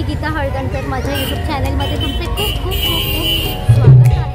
मी गीता हळदणकर, माझ्या यूट्यूब चॅनलमध्ये तुमचे खूप खूप खूप खूप स्वागत आहे।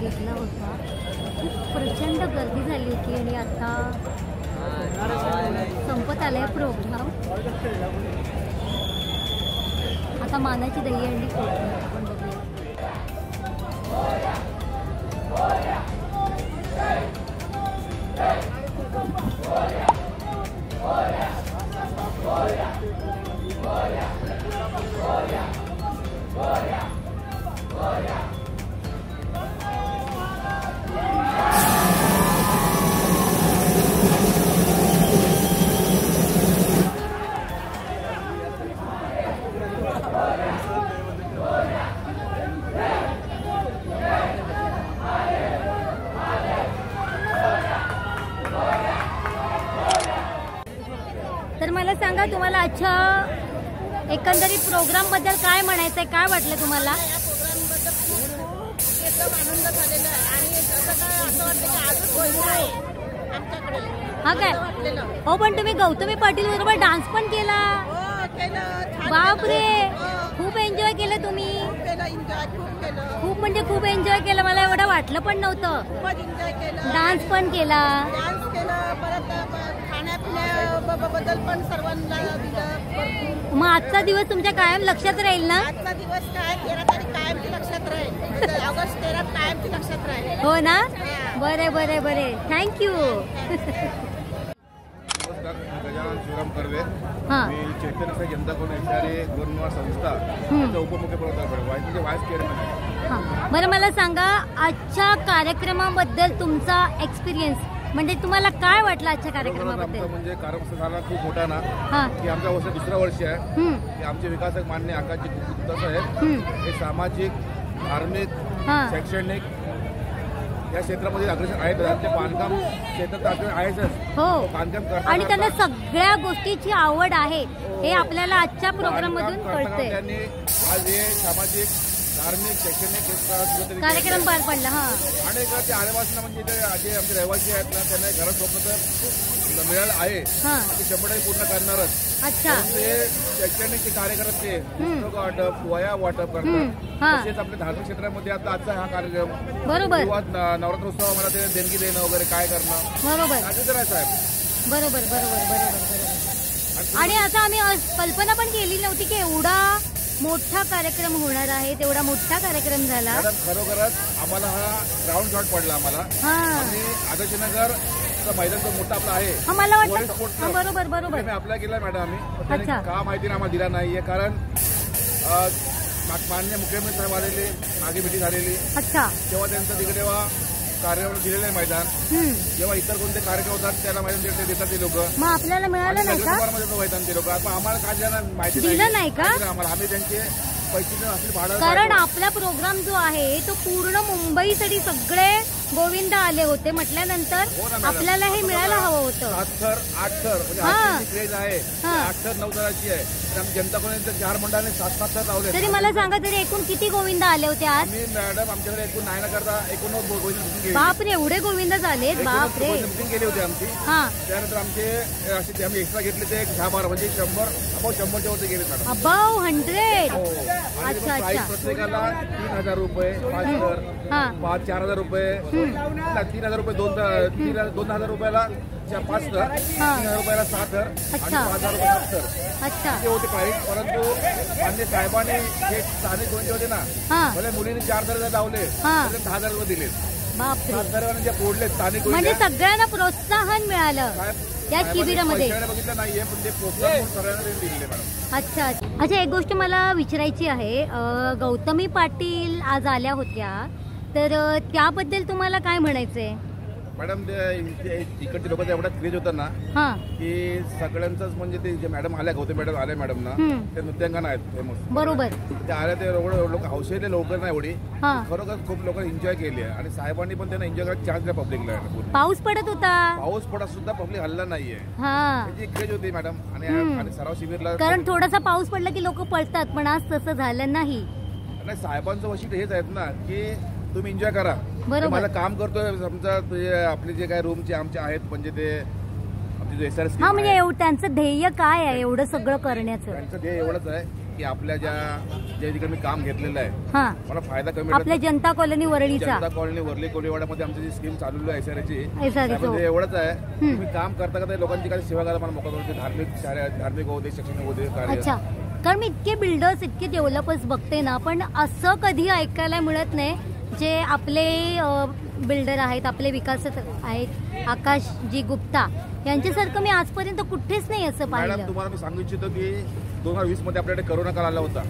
घेतला होता. खूप प्रचंड गर्दी झाली होती आणि आता संपत आलाय प्रोग्राम. आता मानाची दहीहंडी फोडली आपण बघूया. तर मला सांगा, तुम्हाला आजच्या एकंदरीत प्रोग्राम बद्दल काय म्हणायचंय, काय वाटलं तुम्हाला? या प्रोग्रामबद्दल खूप एकदम आनंद झालेला आहे आणि असं वाटतं की आजच होईल आहे आमच्याकडे. हा काय? वाटलेलं हो, पण तुम्ही गौतमी पाटील बरोबर डान्स पण केला. केलं. बापरे, खूप एन्जॉय केलं तुम्ही. एन्जॉय खूप केलं. खूप म्हणजे खूप एन्जॉय केलं. मला एवढं वाटलं पण नव्हतं. खूपच एन्जॉय केलं. डान्स पण केला. डान्स केलं. परत खाण्यापिण्याबद्दल पण सर्वांना दिलं भरपूर. मग आजचा दिवस तुमच्या कायम लक्षात राहील ना? आजचा दिवस काय 13 तारीख कायमची लक्षात राहील. ऑगस्ट 13 कायमची लक्षात राहील. हो ना? बरे बरे बरे, थँक्यू. गजानन शिवराम कर्वे. हा. मी चैतन्य जनता कर्मचारी गौरव संस्था उपमुख्यप्रवर्तक म्हणजे व्हाईस चेअरमन आहे. हा, बरं मला सांगा, आजच्या कार्यक्रमाबद्दल तुमचा एक्सपिरियन्स म्हणजे तुम्हाला काय वाटलं आजच्या कार्यक्रमाबद्दल? म्हणजे कार्यक्रम झाला खूप मोठा ना, हा. की आमचा वर्ष दुसरा वर्ष आहे की आमचे विकासक मान्य आकाशजी गुप्ता साहेब हे सामाजिक, धार्मिक, हा. शैक्षणिक या क्षेत्रामध्ये अग्रेसर आहेत. ते बांधकाम क्षेत्रात अग्रेसर आहेतच. हो, बांधकाम करताना आणि त्यांना सगळ्या गोष्टीची आवड आहे हे आपल्याला आजच्या प्रोग्राम मधून कळतंय. त्यांनी आज हे सामाजिक, धार्मिक, शैक्षणिक कार्यक्रम पार पडला. हा. आणि ते आल्यापासून म्हणजे इथे जे आमचे रहिवासी आहेत ना, त्यांना घरात स्वप्न तर मिळालं आहे, हा. ते 100% पूर्ण करणारच. अच्छा. ते शैक्षणिक कार्यक्रम पुस्तक वाटप, वया वाटप करतात. हा. तसेच आपल्या धार्मिक क्षेत्रामध्ये आता आजचा हा कार्यक्रम बरोबर किंवा नवरात्रोत्सव मला ते देणगी देणं वगैरे काय करणं बरोबर असे तर आहे साहेब. बरोबर बरोबर बरोबर बरोबर. आणि आता आम्ही कल्पना पण केली नव्हती की एवढा मोठा कार्यक्रम होणार आहे. तेवढा मोठा कार्यक्रम झाला. मॅडम खरोखरच आम्हाला हा ग्राउंड शॉट पडला आम्हाला. हा. आणि आदर्शनगर मैदान जो मोठा आपला आहे, हा, मला वाटलं स्पोर्ट्स हा, बरोबर बरोबर. मी अप्लाय केला मॅडम आम्ही. पण त्यांनी अच्छा. का माहिती आम्हाला दिला नाहीये, कारण मान्य मुख्यमंत्री साहेब आलेले, मागे भेटी झालेली, अच्छा. तेव्हा त्यांचं तिकडे कार्यक्रम दिलेलं आहे मैदान. जेव्हा इतर कोणते कार्यक्रम होतात त्याला मैदान देतात ते लोक. मग आपल्याला मिळालं नाही का? मैदान ते लोक आम्हाला काय ज्यांना माहिती दिलं नाही का? आम्हाला आम्ही त्यांचे पैसे असले भाडं. कारण आपला प्रोग्राम जो आहे तो पूर्ण मुंबईसाठी सगळे गोविंद आले होते म्हटल्यानंतर आपल्याला हे मिळायला हवं होतं. 7 थर 8 थर म्हणजे क्रेज आहे. 8 थर 9 थराची आहे. आणि जनता कॉलनीच्या 4 मंडळाने 7-7 थर लावले. तरी मला सांगा, तरी एकूण किती गोविंद आले होते आज? मी मॅडम आमच्याकडे एकूण नाही ना करता 89 गोविंद मिटिंग केली. बापरे, एवढे गोविंद झालेत? बापरे. मिटिंग केली होती आमची. हा. त्यानंतर आमचे असे आम्ही एक्स्ट्रा घेतले ते 10-12 म्हणजे 100च्या वरती गेले मॅडम. अबाव 100. हो. अच्छा अच्छा. प्रत्येकाला 3000 रुपये 5 थर, 4,000 रुपये, 3,000 रुपये 2,000 रुपयाला 5 थर, 3,000 रुपयाला 6 थर आणि 5,000 रुपये 7 थर. अच्छा. ते होते प्राईस. परंतु मान्य साहेबांनी हे स्थानिक कोणते होते ना, भले मुलींनी 4 थर लावले, 10,000 रुपये दिले. बापरे. 7 थर जे फोडले स्थानिक म्हणजे सगळ्यांना प्रोत्साहन मिळालं या शिबिरामध्ये. बघितलं नाहीये, पण ते प्रोत्साहन सगळ्यांना दिले मॅडम. अच्छा अच्छा. एक गोष्ट मला विचारायची आहे, गौतमी पाटील आज आल्या होत्या, तर त्याबद्दल तुम्हाला काय म्हणायचंय? मॅडम इकडचे लोक एवढा क्रेज होता ना की सगळ्यांचंच म्हणजे ते जे मॅडम आल्या, गौतमी मॅडम आल्या मॅडम ना, ते नृत्यांगना आहेत फेमस. बरोबर. ते आल्या ते लोक हौसेले लोक ना एवढी खरोखर खूप लोक एन्जॉय केली आहे. आणि साहेबांनी पण त्यांना एन्जॉय करायला चान्स दिला पब्लिकला. पाऊस पडत होता, पाऊस पडत सुद्धा पब्लिक हल्ला नाहीये. त्याची क्रेज होती मॅडम. आणि सराव शिबिरला कारण थोडासा पाऊस पडला की लोक पळतात, पण आज तसं झालं नाही. साहेबांचं वैशिष्ट्य हेच आहेत ना की तुम्ही एन्जॉय करा. मला काम करतोय समजा, आपले जे काय रूमचे आमचे आहेत म्हणजे ते आपली SR म्हणजे त्यांचं ध्येय काय आहे एवढं सगळं करण्याचं? त्यांचं ध्येय एवढंच आहे की आपल्या ज्या ठिकाणी मी काम घेतलेलं आहे हा मला फायदा कमी आपल्या जनता कॉलनी वरळीचा जनता कॉलनी वरली कोळीवाड्यामध्ये आमची जी स्कीम चालू आहे SRAची SRA चं. एवढंच आहे तुम्ही काम करता करता लोकांची काही सेवा करायला मला मोका मिळतो. धार्मिक होऊ दे, शैक्षणिक होऊ दे, कार्य. अच्छा कारण मी इतके बिल्डर्स इतके डेव्हलपर्स बघते ना पण असं कधी ऐकायला मिळत नाही जे आपले बिल्डर आहेत आपले विकासक आहेत आकाशजी गुप्ता यांच्यासारखं मी आजपर्यंत कुठेच नाही असं मॅडम पाहिलं. तुम्हाला मी सांगू इच्छितो की 2020 मध्ये आपल्याकडे करोना काळ आला होता.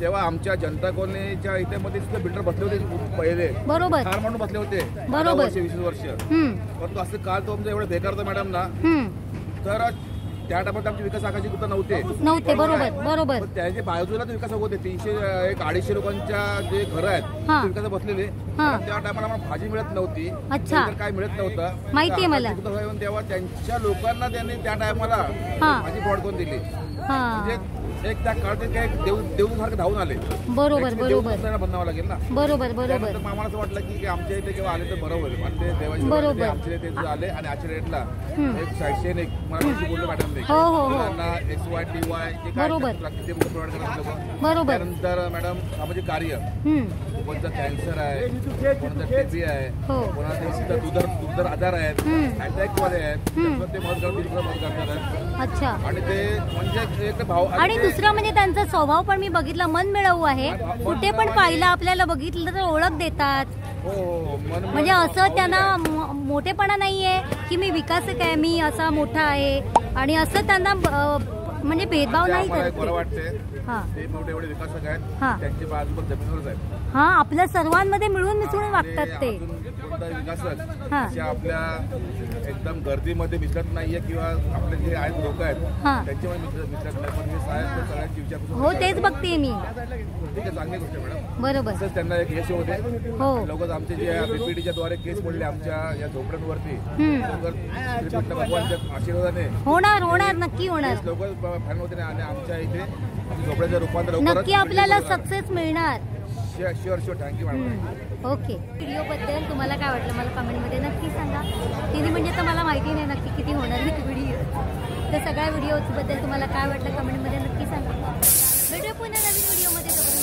तेव्हा आमच्या जनता कॉलनीच्या इथे मध्ये सुद्धा बिल्डर बसले होते पहिले बरोबर फार म्हणून बसले होते बरोबर 20 वर्ष परंतु असं काल तो आमचा एवढं बेकार होतं मॅडम ना तर त्या टाइमात आमचे विकास आकाशी कुठं नव्हते बरोबर बरोबर पण त्याचे बाजूला विकास होते 300-250 लोकांच्या जे घरं आहेत ते विकास बसलेले त्या टायमाला आम्हाला भाजी मिळत नव्हती अच्छा काय मिळत नव्हतं माहितीये मला तेव्हा त्यांच्या लोकांना त्यांनी त्या टायमाला भाजी प्रोव्हाइड करून दिली म्हणजे एक त्या काळात देऊसारखं धावून आले बरोबर बरोबर बनावं लागेल ना बरोबर बरोबर आम्हाला असं वाटलं की आमच्या इथे जेव्हा आले तर बरं होईल आणि ते देवाचे आमच्या इथे आले आणि आजच्या डेटला एक 600 मला बोललो मॅडम त्यांना XYTY जे काय ते प्रोव्हाइड करतात लोक त्यानंतर मॅडम सामाजिक कार्य कोणतं कॅन्सर आहे कोणाचा TB आहे कोणाचे दुग्धर आजार आहेत अटॅक वाले आहेत ते मदत करतात अच्छा आणि ते म्हणजे एक भाव आणि दुसरा म्हणजे त्यांचा स्वभाव पण मी बघितला मन मिळवू आहे कुठे पण पाहिलं आपल्याला बघितलं तर ओळख देतात म्हणजे असं त्यांना मोठेपणा नाहीये की मी विकासक आहे मी असा मोठा आहे आणि असं त्यांना म्हणजे भेदभाव नाही करत ते मोठे एवढे विकासक आहेत त्यांचे बाजू पण जमिनीवरच आहेत आपल्या सर्वांमध्ये मिळून मिसळून वागतात ते विकासक आपल्या एकदम गर्दीमध्ये मिसळत नाहीये किंवा आपले जे आहेत लोक आहेत त्यांच्यामध्ये मिसळत नाही पण सगळ्यांची विचार हो तेच बघते मी ठीक आहे चांगली गोष्ट मॅडम बरोबर तसंच त्यांना एक यश होते लोक आमचे जे BPDच्या द्वारे केस पडले आमच्या या झोपड्यांवरती भगवानच्या आशीर्वादाने होणार नक्की होणार लोक फॅन होते आणि आमच्या इथे झोपड्याचं रूपांतर नक्की आपल्याला सक्सेस मिळणार sure thank you madam okay video बद्दल तुम्हाला काय वाटलं मला कमेंटमध्ये नक्की सांगा तिने म्हणजे तर मला माहिती नाही नक्की किती होणार आहे व्हिडिओ तर सगळ्या व्हिडिओबद्दल तुम्हाला काय वाटलं कमेंटमध्ये नक्की सांगा भेटूया पुन्हा नवीन व्हिडिओमध्ये